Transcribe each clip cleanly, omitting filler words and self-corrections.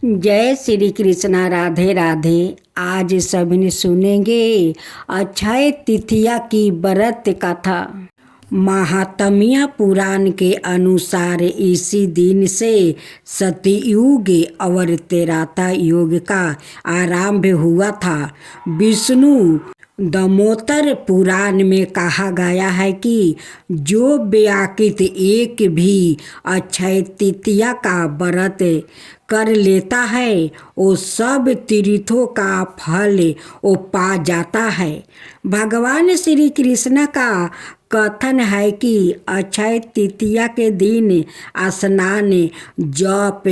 जय श्री कृष्णा। राधे राधे। आज सभी सुनेंगे अक्षय तृतीया की व्रत कथा। महात्म्य पुराण के अनुसार इसी दिन से सतयुग और त्रेता युग का आरंभ हुआ था। विष्णु दामोदर पुराण में कहा गया है कि जो व्याकृत एक भी अक्षय तृतीया का व्रत कर लेता है वो सब तीर्थों का फल वो पा जाता है। भगवान श्री कृष्ण का कथन है कि अक्षय तृतीया के दिन स्नान, जप,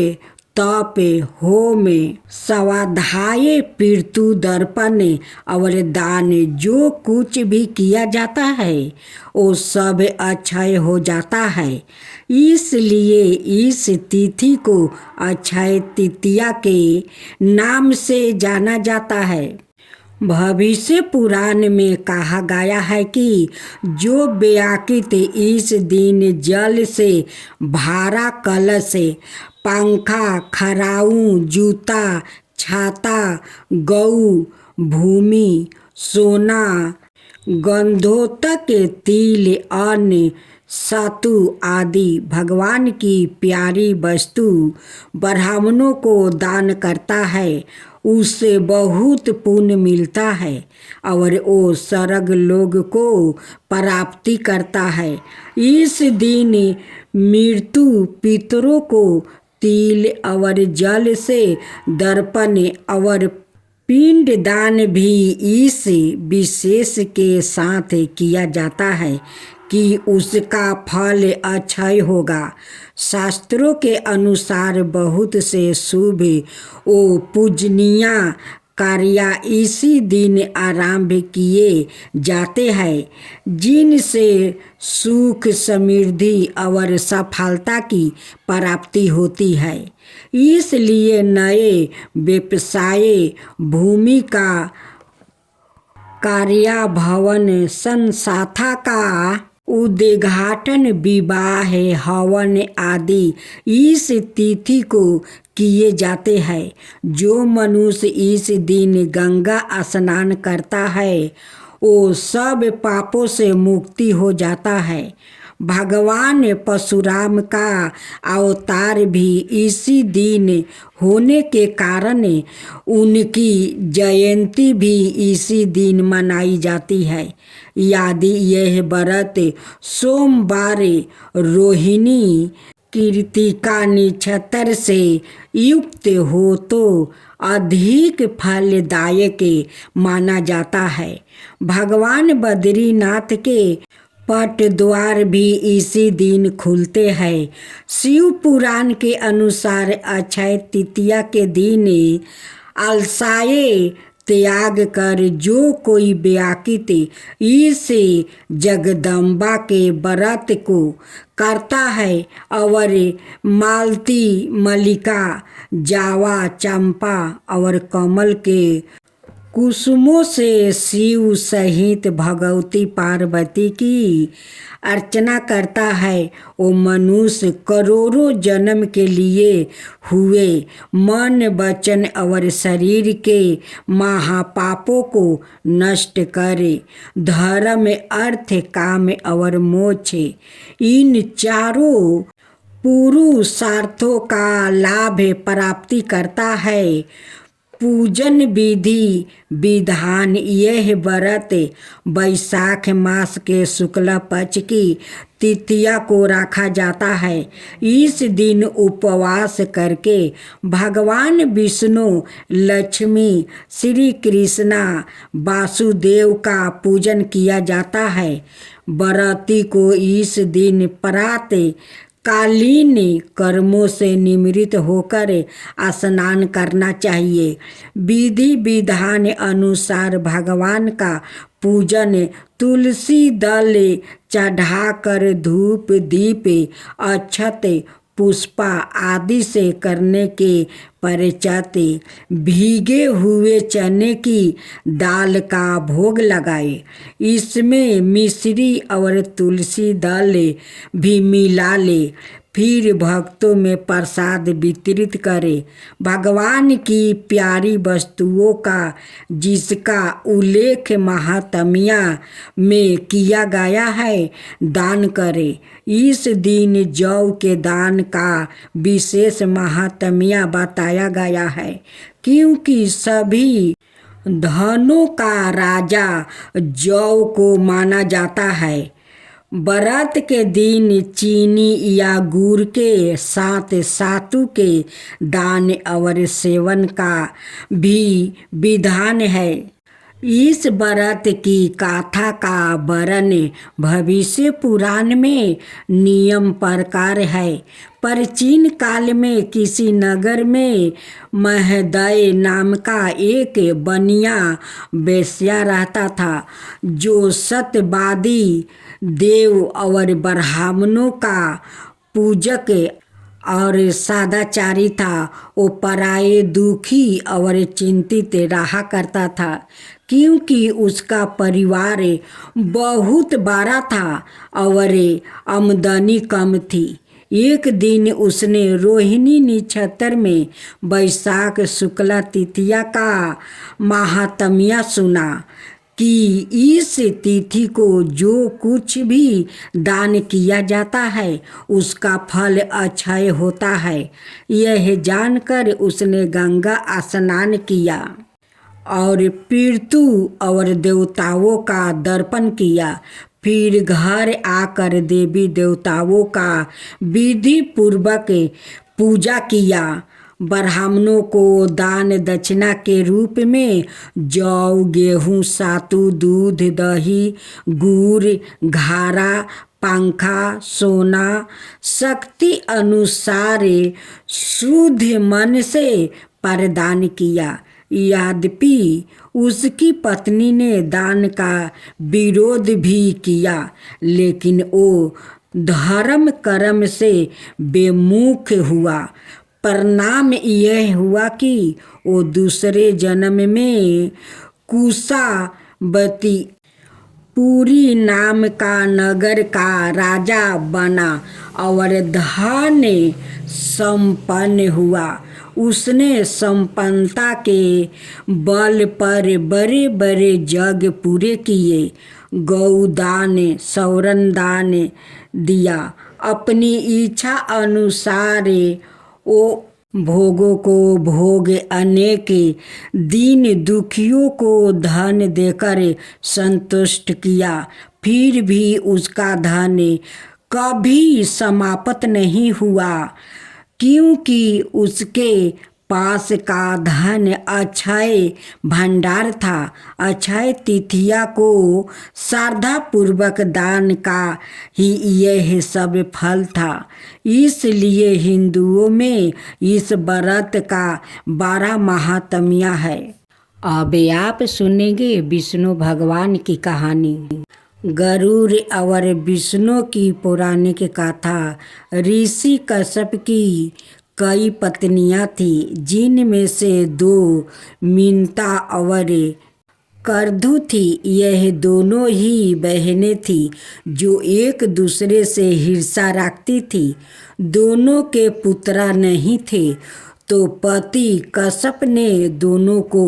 तप, होम, स्वाध्याय, पितृ तर्पण और दान जो कुछ भी किया जाता है वो सब अक्षय हो जाता है। इसलिए इस तिथि को अक्षय तृतीया के नाम से जाना जाता है। भविष्य पुराण में कहा गया है कि जो व्याकृत इस दिन जल से भरा कलश, पंखा, खराऊ, जूता, छाता, गऊ, भूमि, सोना, गंधोतक, तिल, अन्न, सतु आदि भगवान की प्यारी वस्तु ब्राह्मणों को दान करता है उससे बहुत पुण्य मिलता है और वो स्वर्ग लोक को प्राप्ति करता है। इस दिन मृत्यु पितरों को तिल और जल से दर्पण और पिंड दान भी इस विशेष के साथ किया जाता है कि उसका फल अक्षय होगा। शास्त्रों के अनुसार बहुत से शुभ ओ पूजनीय कार्य इसी दिन आरंभ किए जाते हैं जिनसे सुख, समृद्धि और सफलता की प्राप्ति होती है। इसलिए नए व्यवसाय, भूमि का कार्य, भवन संस्था का उद्घाटन, विवाह, हवन आदि इस तिथि को किए जाते हैं। जो मनुष्य इस दिन गंगा स्नान करता है वो सब पापों से मुक्ति हो जाता है। भगवान परशुराम का अवतार भी इसी दिन होने के कारण उनकी जयंती भी इसी दिन मनाई जाती है। यदि यह व्रत सोमवार, रोहिणी, कृतिका नक्षत्र से युक्त हो तो अधिक फलदायक माना जाता है। भगवान बद्रीनाथ के पट द्वार भी इसी दिन खुलते हैं। शिव पुराण के अनुसार अक्षय तृतीया के दिन अलसाए त्याग कर जो कोई व्याकृत इस जगदम्बा के व्रत को करता है और मालती, मल्लिका, जावा, चंपा और कमल के कुसुमों से शिव सहित भगवती पार्वती की अर्चना करता है वो मनुष्य करोड़ों जन्म के लिए हुए मन, वचन और शरीर के महापापों को नष्ट करे। धर्म, अर्थ, काम और मोक्ष इन चारों पुरुषार्थों का लाभ प्राप्ति करता है। पूजन विधि विधान। यह व्रत वैशाख मास के शुक्ल पक्ष की तृतीया को रखा जाता है। इस दिन उपवास करके भगवान विष्णु, लक्ष्मी, श्री कृष्णा, वासुदेव का पूजन किया जाता है। व्रती को इस दिन प्रातः कालीन कर्मों से निवृत्त होकर स्नान करना चाहिए। विधि विधान अनुसार भगवान का पूजन तुलसी दल चढ़ाकर धूप, दीप, अक्षत, पुष्पा आदि से करने के परचत भीगे हुए चने की दाल का भोग लगाए। इसमें मिश्री और तुलसी दल भी मिला ले। फिर भक्तों में प्रसाद वितरित करे। भगवान की प्यारी वस्तुओं का जिसका उल्लेख महात्म्य में किया गया है दान करे। इस दिन जौ के दान का विशेष महात्म्य बताया गया है, क्योंकि सभी धनों का राजा जौ को माना जाता है। व्रत के दिन चीनी या गुड़ के साथ सातु के दान और सेवन का भी विधान है। इस व्रत की गाथा का वर्णन भविष्य पुराण में नियम प्रकार है। प्राचीन काल में किसी नगर में महदय नाम का एक बनिया वेश्या रहता था, जो सत्यवादी देव और ब्राह्मणों का पूजक और सदाचारी था। वो पराये, दुखी और चिंतित रहा करता था, क्योंकि उसका परिवार बहुत बड़ा था और आमदनी कम थी। एक दिन उसने रोहिणी नक्षत्र में वैशाख शुक्ला तिथिया का महात्म्य सुना कि इस तिथि को जो कुछ भी दान किया जाता है उसका फल अक्षय होता है। यह जानकर उसने गंगा स्नान किया और पितृ और देवताओं का दर्पण किया। फिर घर आकर देवी देवताओं का विधि पूर्वक पूजा किया। ब्राह्मणों को दान दक्षिणा के रूप में जौ, गेहूँ, सातु, दूध, दही, गुड़, घारा, पंखा, सोना शक्ति अनुसार शुद्ध मन से प्रदान किया। यद्यपि उसकी पत्नी ने दान का विरोध भी किया, लेकिन वो धर्म कर्म से बेमुख हुआ। परिणाम यह हुआ कि वो दूसरे जन्म में कुशावती पुरी नाम का नगर का राजा बना और धन संपन्न हुआ। उसने संपन्नता के बल पर बड़े बड़े यज्ञ पूरे किए, गौदान, सौरन दान दिया। अपनी इच्छा अनुसार वो भोगों को भोग, अनेक दीन दुखियों को धन देकर संतुष्ट किया। फिर भी उसका धन कभी समाप्त नहीं हुआ, क्योंकि उसके पास का धन अक्षय भंडार था। अक्षय तिथिया को श्रद्धा पूर्वक दान का ही यह सब फल था। इसलिए हिंदुओं में इस व्रत का बड़ा महात्म्य है। अब आप सुनेंगे विष्णु भगवान की कहानी। गरुड़ और विष्णु की पौराणिक कथा। ऋषि कश्यप की कई पत्नियां थीं, जिनमें से 2 मीनता और करधु थी। यह दोनों ही बहनें थीं जो एक दूसरे से ईर्ष्या रखती थी। दोनों के पुत्र नहीं थे, तो पति कश्यप ने दोनों को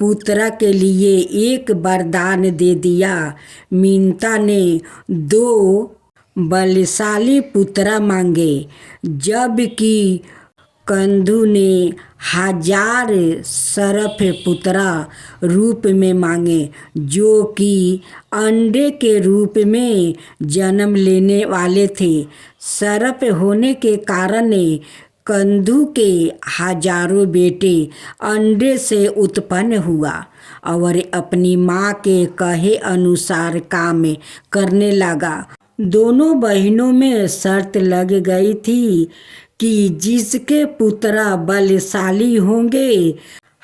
पुत्र के लिए एक वरदान दे दिया। मीनता ने 2 बलशाली पुत्र मांगे, जबकि कंधु ने 1000 सर्प पुत्र रूप में मांगे, जो कि अंडे के रूप में जन्म लेने वाले थे। सर्प होने के कारण कंधु के 1000 बेटे अंडे से उत्पन्न हुआ और अपनी माँ के कहे अनुसार काम करने लगा। दोनों बहनों में शर्त लग गई थी कि जिसके पुत्र बलशाली होंगे,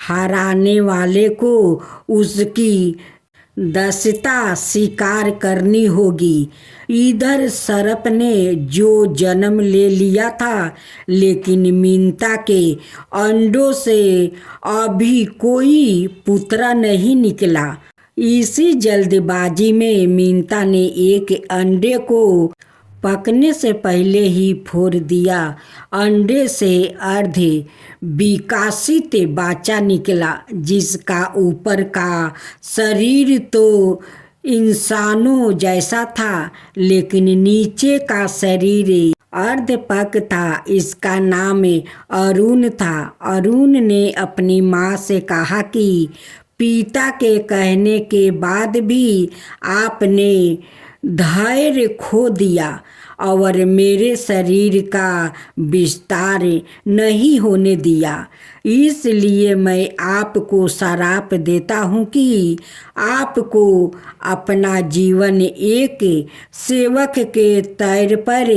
हराने वाले को उसकी दस्ता शिकार करनी होगी। इधर सर्प ने जो जन्म ले लिया था, लेकिन मीनता के अंडों से अभी कोई पुत्र नहीं निकला। इसी जल्दबाजी में मीनता ने एक अंडे को पकने से पहले ही फोड़ दिया। अंडे से अर्धे विकसित बच्चा निकला, जिसका ऊपर का शरीर तो इंसानों जैसा था, लेकिन नीचे का शरीर अर्धपक था। इसका नाम अरुण था। अरुण ने अपनी माँ से कहा कि पिता के कहने के बाद भी आपने धैर्य खो दिया और मेरे शरीर का विस्तार नहीं होने दिया। इसलिए मैं आपको श्राप देता हूँ कि आपको अपना जीवन एक सेवक के तौर पर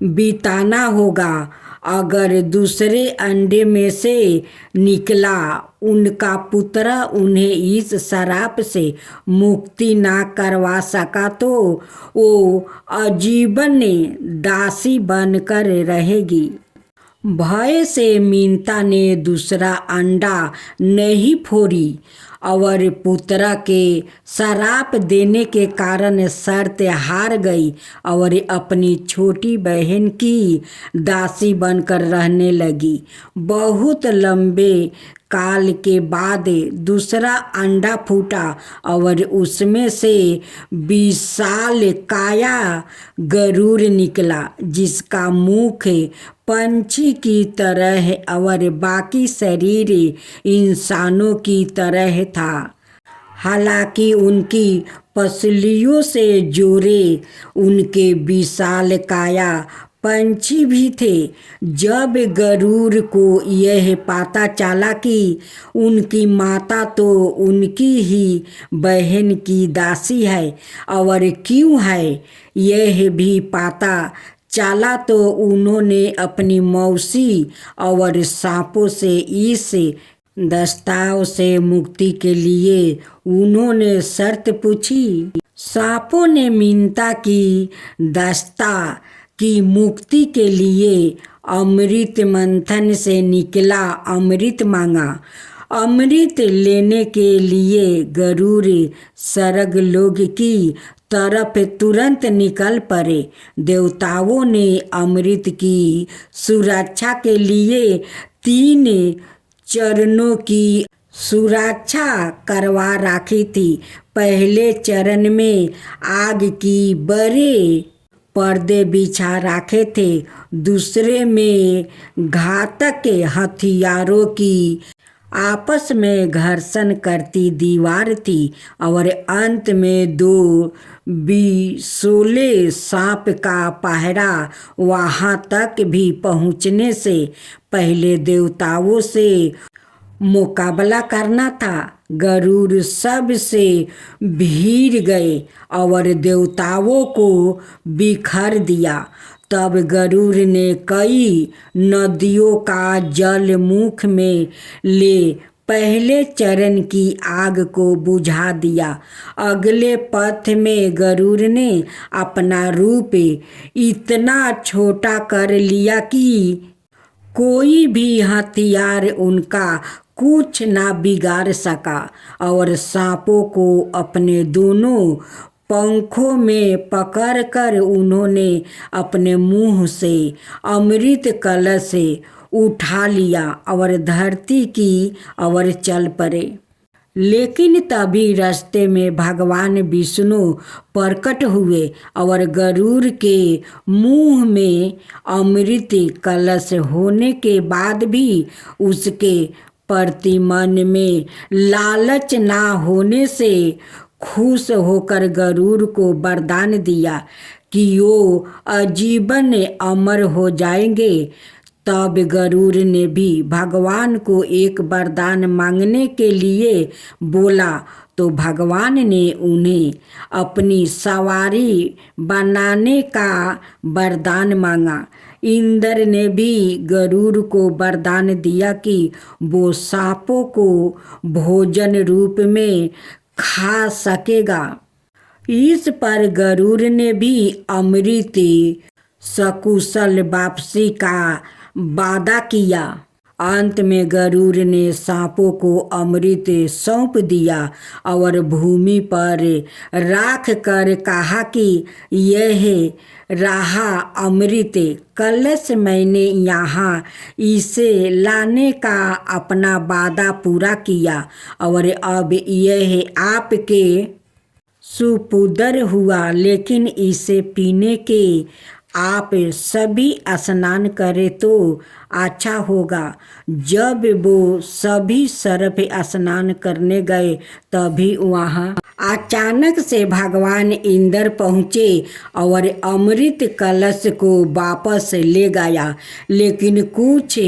बिताना होगा। अगर दूसरे अंडे में से निकला उनका पुत्र उन्हें इस श्राप से मुक्ति ना करवा सका तो वो आजीवन दासी बनकर रहेगी। भय से मीनता ने दूसरा अंडा नहीं फोड़ी और पुत्र के श्राप देने के कारण शर्त हार गई और अपनी छोटी बहन की दासी बनकर रहने लगी। बहुत लंबे काल के बाद दूसरा अंडा फूटा और उसमें से विशाल काया गरुड़ निकला, जिसका मुख पंछी की तरह और बाकी शरीर इंसानों की तरह था। हालांकि उनकी पसलियों से जोड़े उनके विशाल काया पंछी भी थे। जब गरुड़ को यह पता चला कि उनकी माता तो उनकी ही बहन की दासी है और क्यों है यह भी पता चला, तो उन्होंने अपनी मौसी और सांपों से इस दस्ताव से मुक्ति के लिए उन्होंने शर्त पूछी। सांपों ने मीनता की दस्ता की मुक्ति के लिए अमृत मंथन से निकला अमृत मांगा। अमृत लेने के लिए गरुड़ स्वर्गलोक की तरफ तुरंत निकल पड़े। देवताओं ने अमृत की सुरक्षा के लिए 3 चरणों की सुरक्षा करवा रखी थी। पहले चरण में आग की बड़े पर्दे बिछा रखे थे, दूसरे में घातक हथियारों की आपस में घर्षण करती दीवार थी और अंत में 2 विषैले सांप का पहरा। वहां तक भी पहुंचने से पहले देवताओं से मुकाबला करना था। गरुड़ सबसे भीड़ गए और देवताओं को बिखर दिया। तब गरुड़ ने कई नदियों का जल मुख में ले पहले चरण की आग को बुझा दिया। अगले पथ में गरुड़ ने अपना रूप इतना छोटा कर लिया कि कोई भी हथियार उनका कुछ ना बिगाड़ सका और सांपों को अपने दोनों पंखों में पकड़कर उन्होंने अपने मुंह से अमृत कलश उठा लिया और धरती की ओर चल पड़े। लेकिन तभी रास्ते में भगवान विष्णु प्रकट हुए और गरुड़ के मुंह में अमृत कलश होने के बाद भी उसके प्रति मन में लालच ना होने से खुश होकर गरुड़ को वरदान दिया कि वो आजीवन अमर हो जाएंगे। तब गरुड़ ने भी भगवान को एक वरदान मांगने के लिए बोला, तो भगवान ने उन्हें अपनी सवारी बनाने का वरदान मांगा। इंद्र ने भी गरुड़ को वरदान दिया कि वो सांपों को भोजन रूप में खा सकेगा। इस पर गरुड़ ने भी अमृत सकुशल वापसी का वादा किया। अंत में गरुड़ ने सांपों को अमृत सौंप दिया और भूमि पर राख कर कहा कि यह रहा अमृत कलश, मैंने यहाँ इसे लाने का अपना वादा पूरा किया और अब यह आपके सुपुर्द हुआ, लेकिन इसे पीने के आप सभी स्नान करें तो अच्छा होगा। जब वो सभी सर्प स्नान करने गए तभी वहाँ अचानक से भगवान इंद्र पहुँचे और अमृत कलश को वापस ले गया, लेकिन कुछ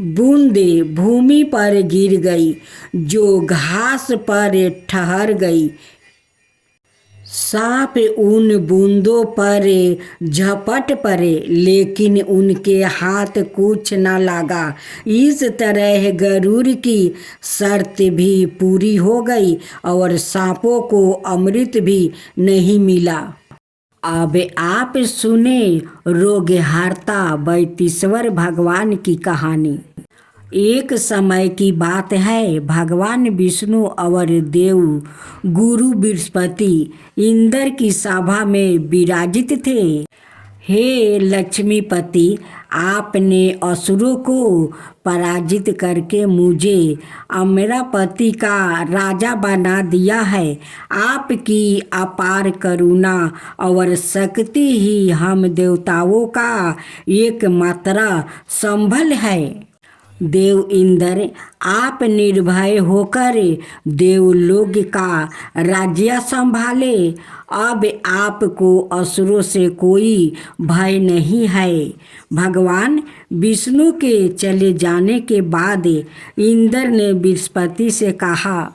बूंदे भूमि पर गिर गई जो घास पर ठहर गई। सांप उन बूंदों पर झपट पड़े, लेकिन उनके हाथ कुछ न लगा। इस तरह गरुड़ की शर्त भी पूरी हो गई और सांपों को अमृत भी नहीं मिला। अब आप सुने रोगहर्ता वैतीश्वर भगवान की कहानी। एक समय की बात है, भगवान विष्णु और देव गुरु बृहस्पति इंद्र की सभा में विराजित थे। हे लक्ष्मीपति, आपने असुरों को पराजित करके मुझे अमरावती का राजा बना दिया है। आपकी अपार करुणा और शक्ति ही हम देवताओं का एकमात्र संबल है। देव इंद्र, आप निर्भय होकर देवलोक का राज्य संभाले। अब आपको असुरों से कोई भय नहीं है। भगवान विष्णु के चले जाने के बाद इंद्र ने बृहस्पति से कहा,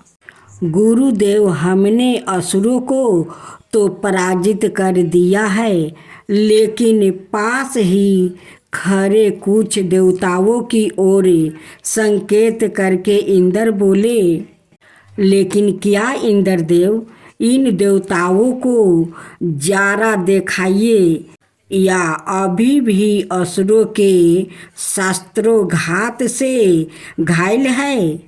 गुरुदेव, हमने असुरों को तो पराजित कर दिया है, लेकिन पास ही खरे कुछ देवताओं की ओर संकेत करके इंद्र बोले, लेकिन क्या इंद्रदेव, इन देवताओं को जरा दिखाइए, या अभी भी असुरों के शस्त्रोघात से घायल है?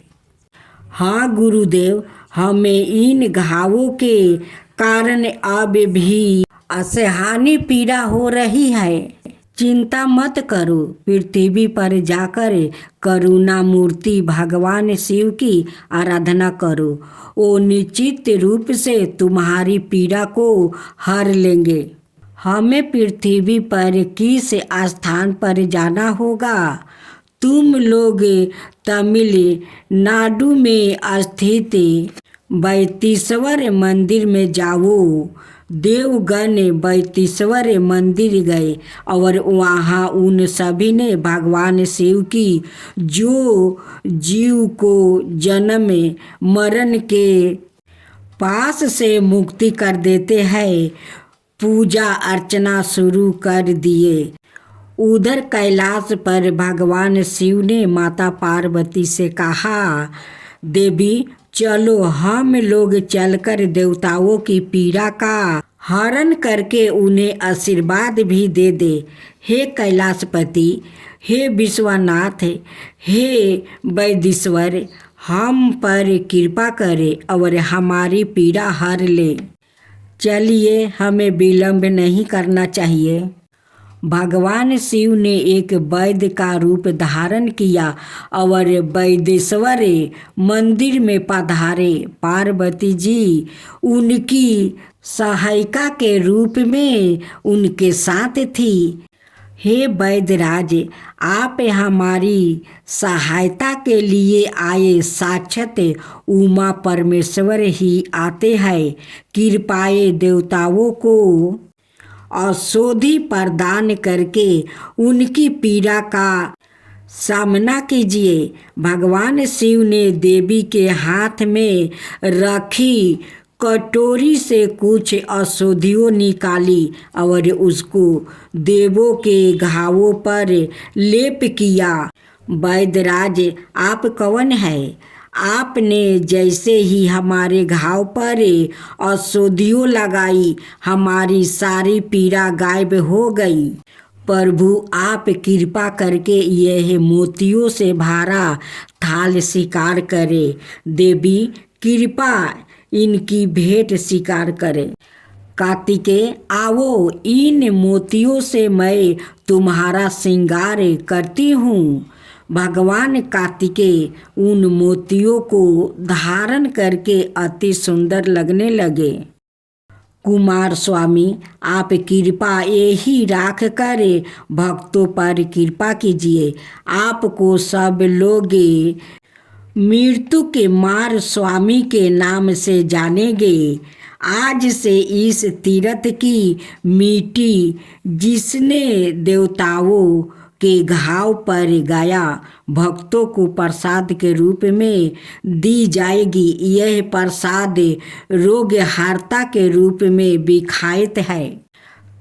हाँ गुरुदेव, हमें इन घावों के कारण अब भी असहनीय पीड़ा हो रही है। चिंता मत करो, पृथ्वी पर जाकर करुणा मूर्ति भगवान शिव की आराधना करो। वो निश्चित रूप से तुम्हारी पीड़ा को हर लेंगे। हमें पृथ्वी पर किस स्थान पर जाना होगा? तुम लोग तमिलनाडु में स्थित वैतीश्वर मंदिर में जाओ। देवगण वैतीश्वर मंदिर गए और वहाँ उन सभी ने भगवान शिव की, जो जीव को जन्म मरण के पास से मुक्ति कर देते हैं, पूजा अर्चना शुरू कर दिए। उधर कैलाश पर भगवान शिव ने माता पार्वती से कहा, देवी चलो हम लोग चलकर देवताओं की पीड़ा का हरण करके उन्हें आशीर्वाद भी दे दे। हे कैलाशपति, हे विश्वनाथ, हे वैदीश्वर, हम पर कृपा करे और हमारी पीड़ा हर ले। चलिए, हमें विलंब नहीं करना चाहिए। भगवान शिव ने एक वैद्य का रूप धारण किया और वैदेश्वर मंदिर में पधारे। पार्वती जी उनकी सहायिका के रूप में उनके साथ थी। हे वैद्यराज, आप हमारी सहायता के लिए आए, साक्षात उमा परमेश्वर ही आते हैं। कृपाए देवताओं को औषधि प्रदान करके उनकी पीड़ा का सामना कीजिए। भगवान शिव ने देवी के हाथ में रखी कटोरी से कुछ औषधियों निकाली और उसको देवों के घावों पर लेप किया। वैद्यराज, आप कौन है? आपने जैसे ही हमारे घाव पर औषधियों लगाई, हमारी सारी पीड़ा गायब हो गई। प्रभु, आप कृपा करके यह मोतियों से भरा थाल स्वीकार करें। देवी, कृपा इनकी भेंट स्वीकार करें। कार्तिकेय, आओ, इन मोतियों से मैं तुम्हारा श्रृंगार करती हूँ। भगवान कार्तिकेय उन मोतियों को धारण करके अति सुंदर लगने लगे। कुमार स्वामी, आप कृपा यही राख कर भक्तों पर कृपा कीजिए। आपको सब लोग मृत्यु के मार स्वामी के नाम से जानेंगे। आज से इस तीर्थ की मिट्टी जिसने देवताओं के घाव पर गाया, भक्तों को प्रसाद के रूप में दी जाएगी। यह प्रसाद रोगहर्ता के रूप में विख्यात है।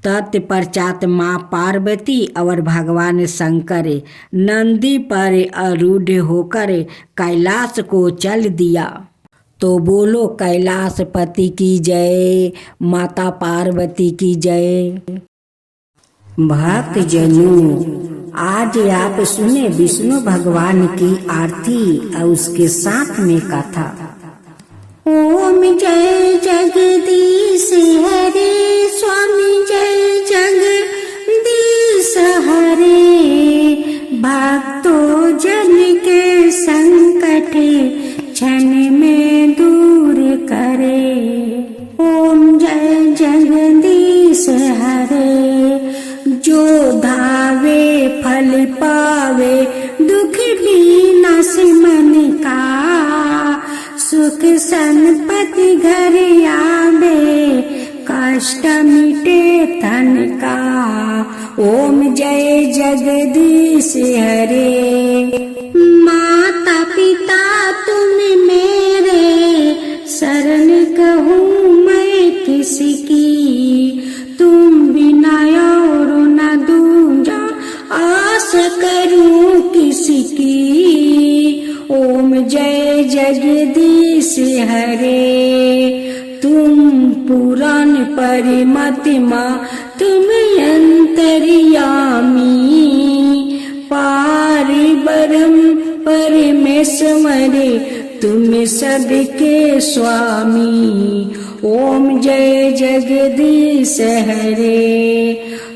तत्पश्चात माँ पार्वती और भगवान शंकर नंदी पर आरूढ़ होकर कैलाश को चल दिया। तो बोलो कैलाशपति की जय, माता पार्वती की जय। भक्त जनों, आज आप सुने विष्णु भगवान की आरती और उसके साथ में कथा। ओम जय जगदीश हरे, स्वामी जय जगदीश हरे। भक्तों जन के संकट क्षण में दूर करे। ओम जय जगदीश हरे। जो धावे फल पावे, दुख विनाश मन का। सुख संपत्ति घर आवे, कष्ट मिटे तन का। ओम जय जगदीश हरे। माता पिता तुम मेरे, शरण कहूँ मैं किसकी। तुम बिना और न दूजा, आस करूँ किसकी। ओम जय जगदीश हरे। तुम पुराण परिमतिमा, तुम अंतर्यामी। पार ब्रह्म परमेश्वर, तुम सबके स्वामी। ओम जय जगदीश हरे।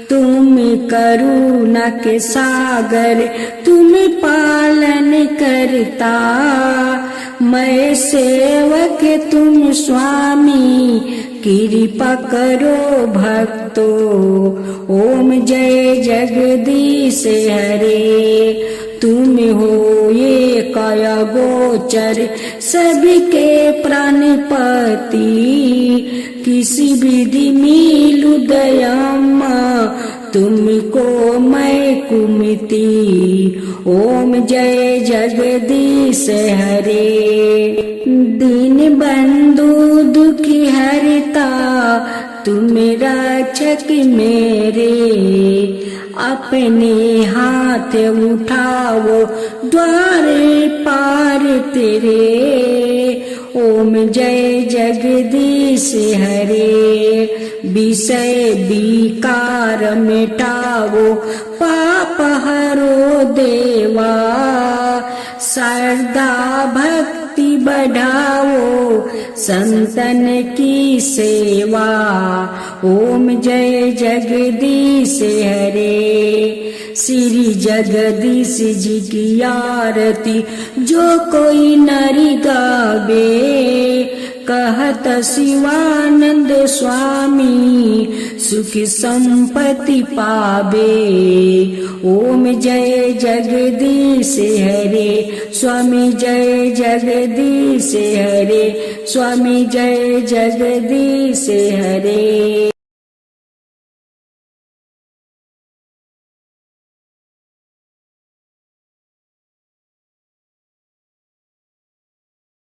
तुम करुणा के सागर, तुम पालन करता। मैं सेवक तुम स्वामी, कृपा करो भक्तो। ओम जय जगदीश हरे। तुम हो ये काया गोचर, सबके प्राणपति। किसी विधि मिलू दयामा, तुमको मैं कुमति। ओम जय जगदीश हरे। दीन बंधु दुखी हरता, तुम रक्षक मेरे। अपने हाथ उठाओ, द्वार पार तेरे। ओम जय जगदीश हरे। विषय विकार मिटाओ, पाप हरो देवा। श्रद्धा भक्ति बढ़ाओ, संतन की सेवा। ओम जय जगदीश हरे। श्री जगदीश जी की आरती जो कोई नर गावे। कहत शिवानंद स्वामी, सुख संपत्ति पावे। ओम जय जगदीश हरे। स्वामी जय जगदीश हरे। स्वामी जय जगदीश हरे।